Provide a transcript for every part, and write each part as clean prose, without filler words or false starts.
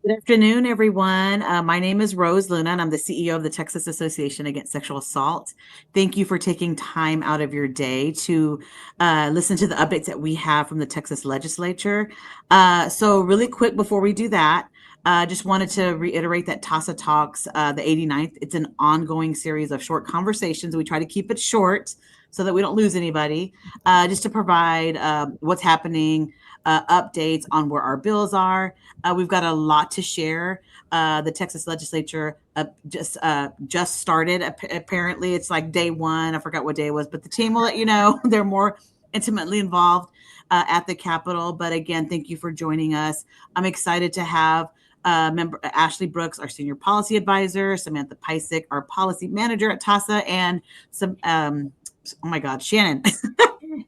Good afternoon, everyone. My name is Rose Luna, and I'm the CEO of the Texas Association Against Sexual Assault. Thank you for taking time out of your day to listen to the updates that we have from the Texas Legislature. So really quick before we do that, just wanted to reiterate that TAASA Talks, the 89th, it's an ongoing series of short conversations. We try to keep it short so that we don't lose anybody, just to provide what's happening, updates on where our bills are. We've got a lot to share. The Texas Legislature just started. Apparently, it's like day one. I forgot what day it was, but the team will let you know. They're more intimately involved at the Capitol. But again, thank you for joining us. I'm excited to have member Ashley Brooks, our senior policy advisor, Samantha Pysick, our policy manager at TASA, and Shannon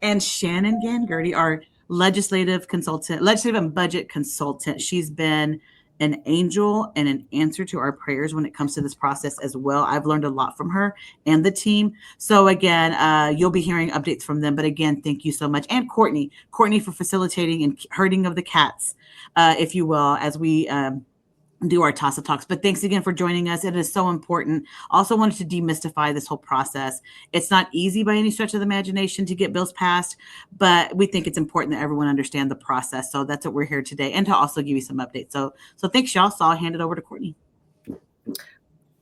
and Shannon Gangerty, our legislative and budget consultant. She's been an angel and an answer to our prayers when it comes to this process as well. I've learned a lot from her and the team. So again, you'll be hearing updates from them. But again, thank you so much. And Courtney for facilitating and herding of the cats, if you will, as we do our TAASA Talks. But thanks again for joining us. It is so important. Also wanted to demystify this whole process. It's not easy by any stretch of the imagination to get bills passed, but we think it's important that everyone understand the process. So that's what we're here today, and to also give you some updates. So thanks, y'all. So I'll hand it over to Courtney.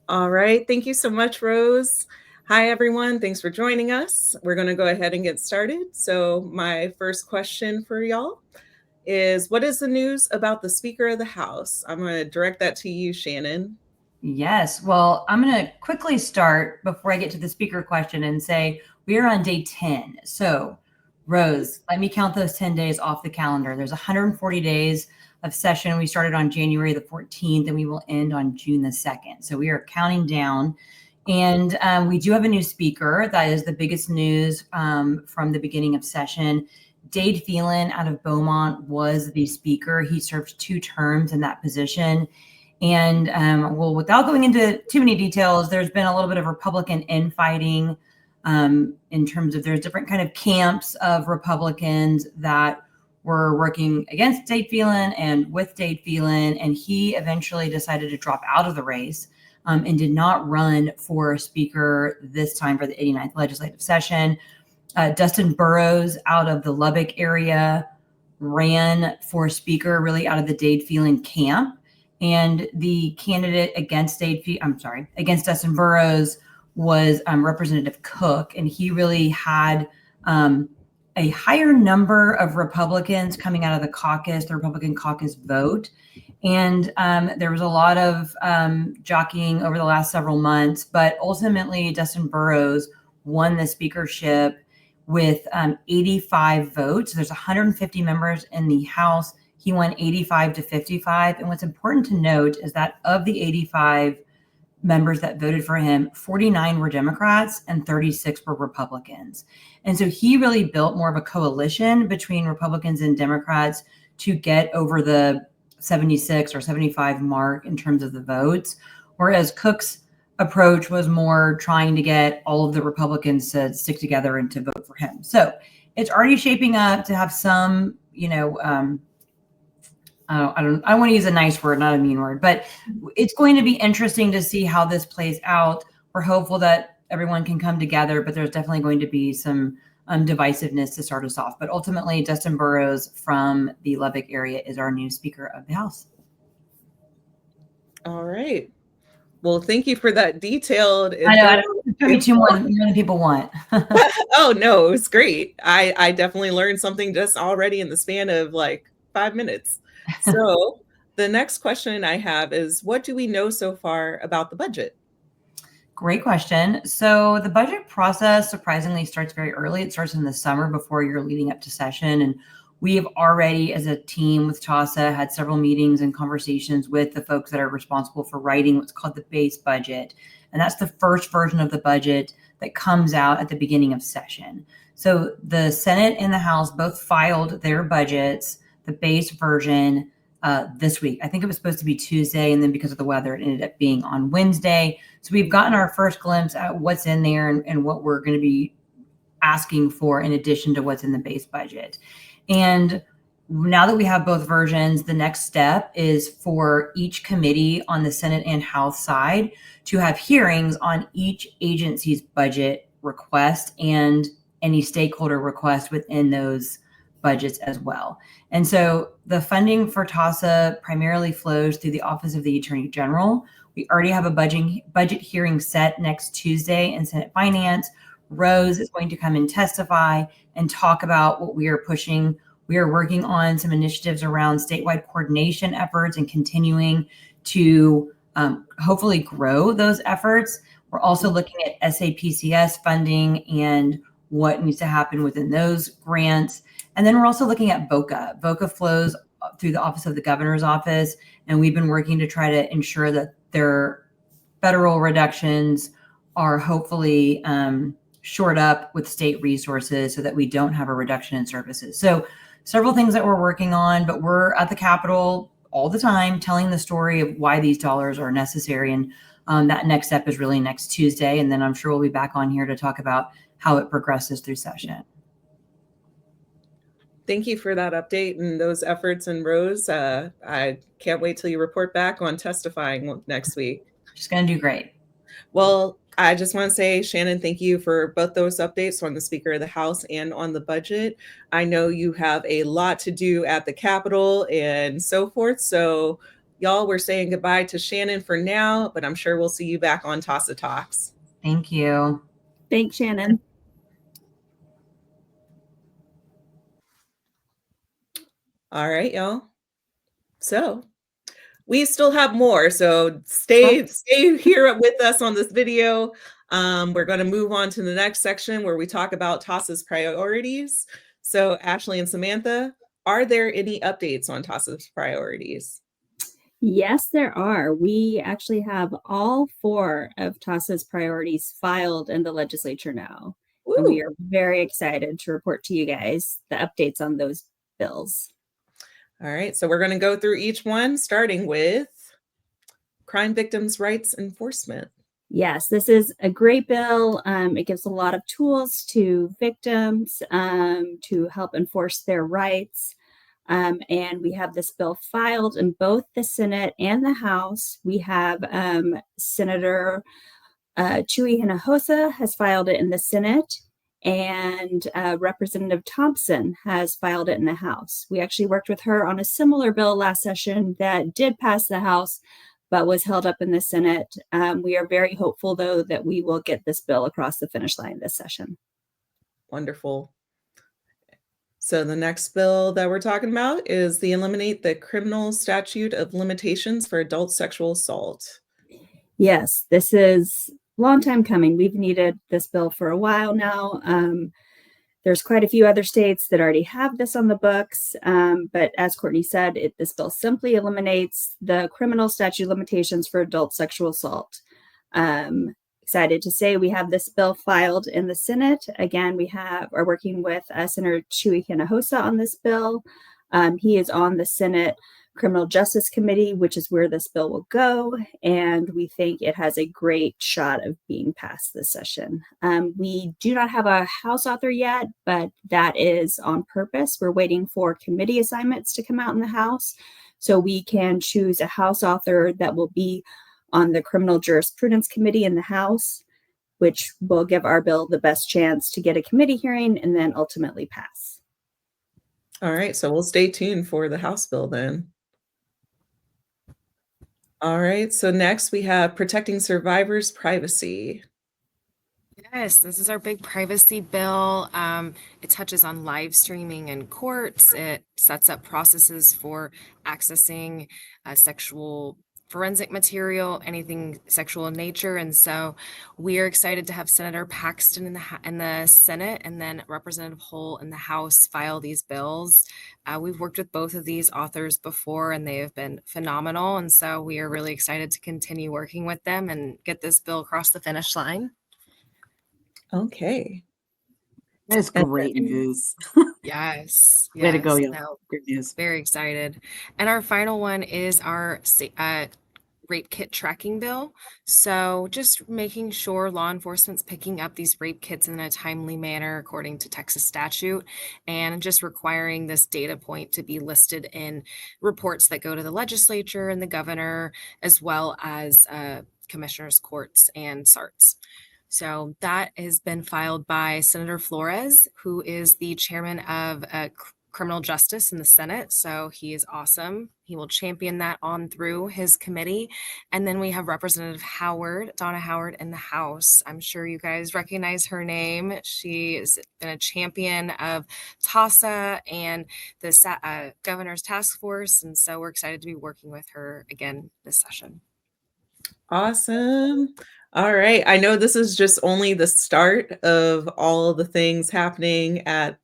All right. Thank you so much, Rose. Hi, everyone. Thanks for joining us. We're going to go ahead and get started. So my first question for y'all is, what is the news about the Speaker of the House? I'm going to direct that to you, Shannon. Yes. Well, I'm going to quickly start before I get to the speaker question and say we are on day 10. So, Rose, let me count those 10 days off the calendar. There's 140 days of session. We started on January the 14th and we will end on June the 2nd. So we are counting down. And we do have a new speaker. That is the biggest news from the beginning of session. Dade Phelan out of Beaumont was the speaker. He served 2 terms in that position. And well, without going into too many details, there's been a little bit of Republican infighting in terms of there's different kind of camps of Republicans that were working against Dade Phelan and with Dade Phelan. And he eventually decided to drop out of the race and did not run for speaker this time for the 89th legislative session. Dustin Burrows out of the Lubbock area ran for speaker, really out of the Dade Phelan camp. And the candidate against Dustin Burrows was Representative Cook, and he really had a higher number of Republicans coming out of the caucus, the Republican caucus vote. And there was a lot of jockeying over the last several months, but ultimately Dustin Burrows won the speakership with 85 votes. There's 150 members in the House. He won 85 to 55. And what's important to note is that of the 85 members that voted for him, 49 were Democrats and 36 were Republicans. And so he really built more of a coalition between Republicans and Democrats to get over the 76 or 75 mark in terms of the votes, whereas Cook's approach was more trying to get all of the Republicans to stick together and to vote for him. So it's already shaping up to have some, I want to use a nice word, not a mean word, but it's going to be interesting to see how this plays out. We're hopeful that everyone can come together, but there's definitely going to be some divisiveness to start us off. But ultimately, Dustin Burrows from the Lubbock area is our new Speaker of the House. All right. Well, thank you for that detailed. I know, I don't tell you too more than people want. Oh, no, it was great. I definitely learned something just already in the span of like 5 minutes. So the next question I have is, what do we know so far about the budget? Great question. So the budget process surprisingly starts very early. It starts in the summer before you're leading up to session. And we have already, as a team with TAASA, had several meetings and conversations with the folks that are responsible for writing what's called the base budget. And that's the first version of the budget that comes out at the beginning of session. So the Senate and the House both filed their budgets, the base version, this week. I think it was supposed to be Tuesday, and then because of the weather, it ended up being on Wednesday. So we've gotten our first glimpse at what's in there and what we're going to be asking for in addition to what's in the base budget. And Now that we have both versions, the next step is for each committee on the Senate and House side to have hearings on each agency's budget request and any stakeholder request within those budgets as well. And so the funding for TAASA primarily flows through the Office of the Attorney General. We already have a budget hearing set next Tuesday in Senate Finance. Rose is going to come and testify and talk about what we are pushing. We are working on some initiatives around statewide coordination efforts and continuing to hopefully grow those efforts. We're also looking at SAPCS funding and what needs to happen within those grants. And then we're also looking at VOCA. VOCA flows through the Office of the Governor's Office, and we've been working to try to ensure that their federal reductions are hopefully shored up with state resources so that we don't have a reduction in services. So several things that we're working on, but we're at the Capitol all the time telling the story of why these dollars are necessary. And that next step is really next Tuesday. And then I'm sure we'll be back on here to talk about how it progresses through session. Thank you for that update and those efforts. And Rose, I can't wait till you report back on testifying next week. She's going to do great. Well, I just want to say, Shannon, thank you for both those updates on the Speaker of the House and on the budget. I know you have a lot to do at the Capitol and so forth. So y'all, we're saying goodbye to Shannon for now, but I'm sure we'll see you back on TAASA Talks. Thank you. Thanks, Shannon. All right, y'all. So we still have more, so stay here with us on this video. We're going to move on to the next section where we talk about TAASA's priorities. So Ashley and Samantha, are there any updates on TAASA's priorities? Yes, there are. We actually have all 4 of TAASA's priorities filed in the legislature now. And we are very excited to report to you guys the updates on those bills. All right, so we're going to go through each one, starting with crime victims' rights enforcement. Yes, this is a great bill. It gives a lot of tools to victims to help enforce their rights. And we have this bill filed in both the Senate and the House. We have Senator Chuy Hinojosa has filed it in the Senate, and Representative Thompson has filed it in the House. We actually worked with her on a similar bill last session that did pass the House, but was held up in the Senate. We are very hopeful, though, that we will get this bill across the finish line this session. Wonderful. So the next bill that we're talking about is the Eliminate the Criminal Statute of Limitations for Adult Sexual Assault. Yes, this is a long time coming. We've needed this bill for a while now. There's quite a few other states that already have this on the books, but as Courtney said, this bill simply eliminates the criminal statute of limitations for adult sexual assault. Excited to say we have this bill filed in the Senate. Again, we are working with Senator Chuy Hinojosa on this bill. He is on the Senate Criminal Justice Committee, which is where this bill will go, and we think it has a great shot of being passed this session. We do not have a House author yet, but that is on purpose. We're waiting for committee assignments to come out in the House, so we can choose a House author that will be on the Criminal Jurisprudence Committee in the House, which will give our bill the best chance to get a committee hearing and then ultimately pass. All right, so we'll stay tuned for the House bill then. All right, so next we have protecting survivors' privacy. Yes, this is our big privacy bill. It touches on live streaming in courts. It sets up processes for accessing sexual forensic material, anything sexual in nature. And so we are excited to have Senator Paxton in the Senate and then Representative Hull in the House file these bills. We've worked with both of these authors before and they have been phenomenal. And so we are really excited to continue working with them and get this bill across the finish line. Okay. That's great news. Yes. Way to go, y'all. No, Great news. very excited. And our final one is our rape kit tracking bill. So just making sure law enforcement's picking up these rape kits in a timely manner according to Texas statute, and just requiring this data point to be listed in reports that go to the legislature and the governor, as well as commissioners, courts, and SARTs. So that has been filed by Senator Flores, who is the chairman of criminal justice in the Senate. So he is awesome. He will champion that on through his committee. And then we have Representative Howard, Donna Howard, in the House. I'm sure you guys recognize her name. She has been a champion of TAASA and the governor's task force. And so we're excited to be working with her again this session. Awesome. All right. I know this is just only the start of all the things happening at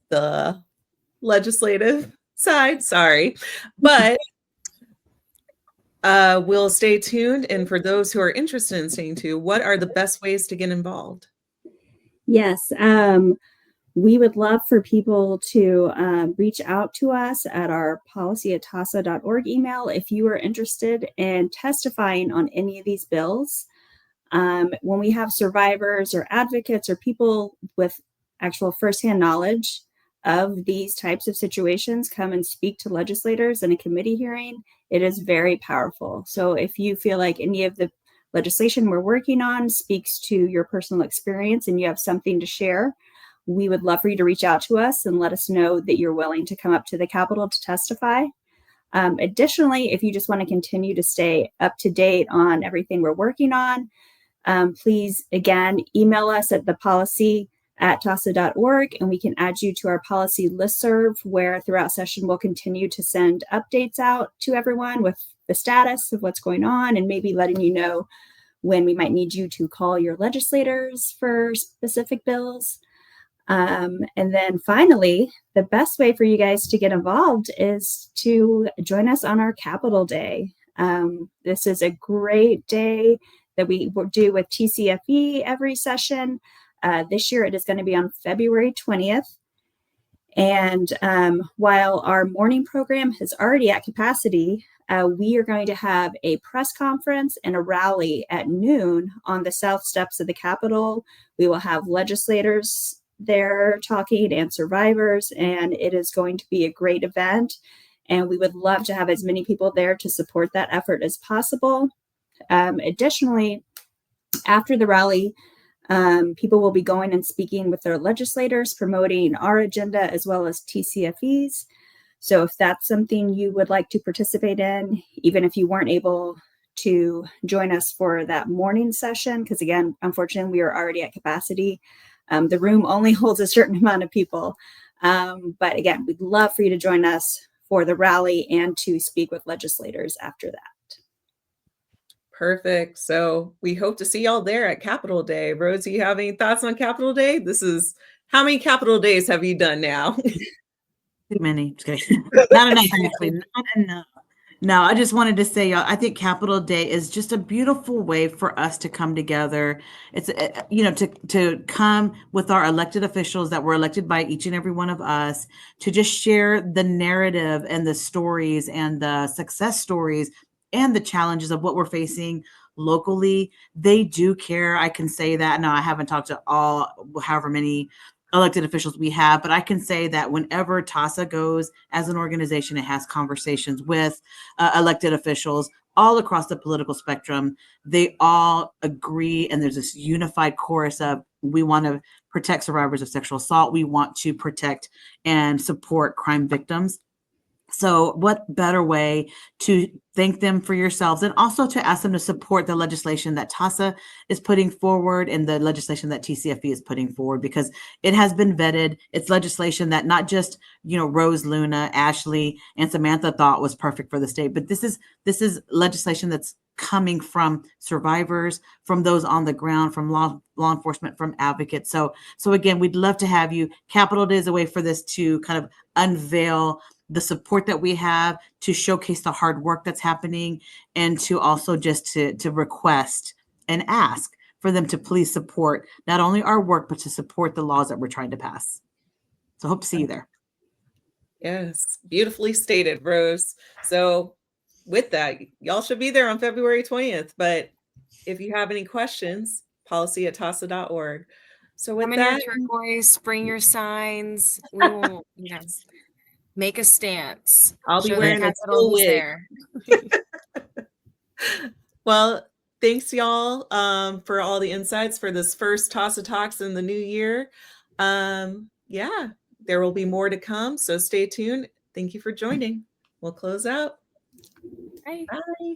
the legislative side. Sorry. But we'll stay tuned. And for those who are interested in staying tuned, what are the best ways to get involved? Yes. We would love for people to reach out to us at our policy@taasa.org email if you are interested in testifying on any of these bills. When we have survivors or advocates or people with actual firsthand knowledge of these types of situations come and speak to legislators in a committee hearing, it is very powerful. So if you feel like any of the legislation we're working on speaks to your personal experience and you have something to share, we would love for you to reach out to us and let us know that you're willing to come up to the Capitol to testify. Additionally, if you just want to continue to stay up to date on everything we're working on, please, again, email us at thepolicy@taasa.org, and we can add you to our policy listserv, where throughout session we'll continue to send updates out to everyone with the status of what's going on and maybe letting you know when we might need you to call your legislators for specific bills. And then finally, the best way for you guys to get involved is to join us on our Capitol Day. This is a great day that we do with TCFE every session. This year it is going to be on February 20th. And while our morning program is already at capacity, we are going to have a press conference and a rally at noon on the south steps of the Capitol. We will have legislators there talking and survivors, and it is going to be a great event. And we would love to have as many people there to support that effort as possible. Additionally, after the rally, people will be going and speaking with their legislators, promoting our agenda as well as TCFE's. So if that's something you would like to participate in, even if you weren't able to join us for that morning session, because again, unfortunately, we are already at capacity. The room only holds a certain amount of people. But again, we'd love for you to join us for the rally and to speak with legislators after that. Perfect. So we hope to see y'all there at Capitol Day. Rose, do you have any thoughts on Capitol Day? How many Capitol Days have you done now? Too many. Just kidding. Not enough, actually. Not enough. No, I just wanted to say, I think Capitol Day is just a beautiful way for us to come together. It's, to come with our elected officials that were elected by each and every one of us to just share the narrative and the stories and the success stories and the challenges of what we're facing locally. They do care. I can say that. Now, I haven't talked to however many elected officials we have, but I can say that whenever TAASA goes as an organization, it has conversations with elected officials all across the political spectrum. They all agree, and there's this unified chorus of, we want to protect survivors of sexual assault. We want to protect and support crime victims. So what better way to thank them for yourselves and also to ask them to support the legislation that TAASA is putting forward and the legislation that TCFE is putting forward, because it has been vetted. It's legislation that not just, Rose, Luna, Ashley, and Samantha thought was perfect for the state, but this is legislation that's coming from survivors, from those on the ground, from law enforcement, from advocates. So again, we'd love to have you. Capitol Day is a way for this to kind of unveil the support that we have, to showcase the hard work that's happening, and to also just to request and ask for them to please support not only our work, but to support the laws that we're trying to pass. So hope to see you there. Yes, beautifully stated, Rose. So with that, y'all should be there on February 20th. But if you have any questions, policy@taasa.org. So with Come in your that, turquoise, bring your signs. We will, make a stance. I'll be Show the wearing a Capitol full who's wig. there. Well, thanks y'all for all the insights for this first TAASA Talks in the new year. Yeah, there will be more to come, so stay tuned. Thank you for joining. We'll close out. Bye. Bye.